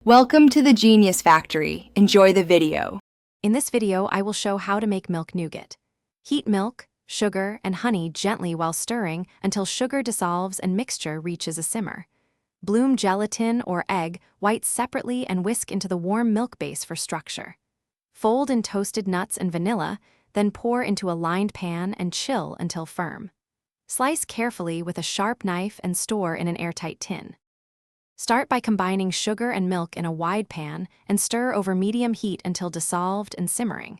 Welcome to the Genius Factory. Enjoy the video. In this video, I will show how to make milk nougat. Heat milk, sugar, and honey gently while stirring until sugar dissolves and mixture reaches a simmer. Bloom gelatin or egg whites separately and whisk into the warm milk base for structure. Fold in toasted nuts and vanilla, then pour into a lined pan and chill until firm. Slice carefully with a sharp knife and store in an airtight tin. Start by combining sugar and milk in a wide pan and stir over medium heat until dissolved and simmering.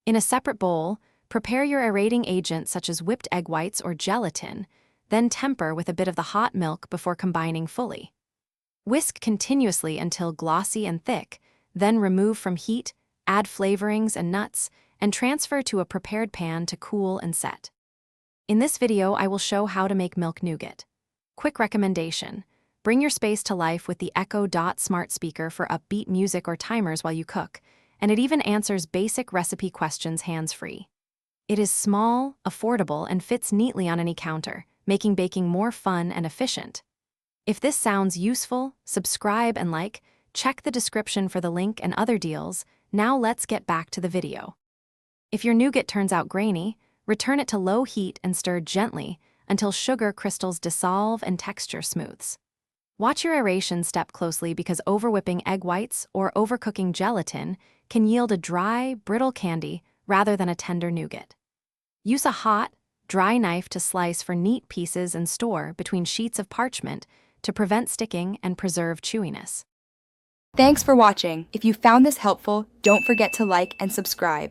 In a separate bowl, prepare your aerating agent such as whipped egg whites or gelatin, then temper with a bit of the hot milk before combining fully. Whisk continuously until glossy and thick, then remove from heat, add flavorings and nuts, and transfer to a prepared pan to cool and set. In this video, I will show how to make milk nougat. Quick recommendation: bring your space to life with the Echo Dot smart speaker for upbeat music or timers while you cook, and it even answers basic recipe questions hands-free. It is small, affordable, and fits neatly on any counter, making baking more fun and efficient. If this sounds useful, subscribe and like. Check the description for the link and other deals. Now let's get back to the video. If your nougat turns out grainy, return it to low heat and stir gently until sugar crystals dissolve and texture smooths. Watch your aeration step closely because overwhipping egg whites or overcooking gelatin can yield a dry, brittle candy rather than a tender nougat. Use a hot, dry knife to slice for neat pieces and store between sheets of parchment to prevent sticking and preserve chewiness. Thanks for watching. If you found this helpful, don't forget to like and subscribe.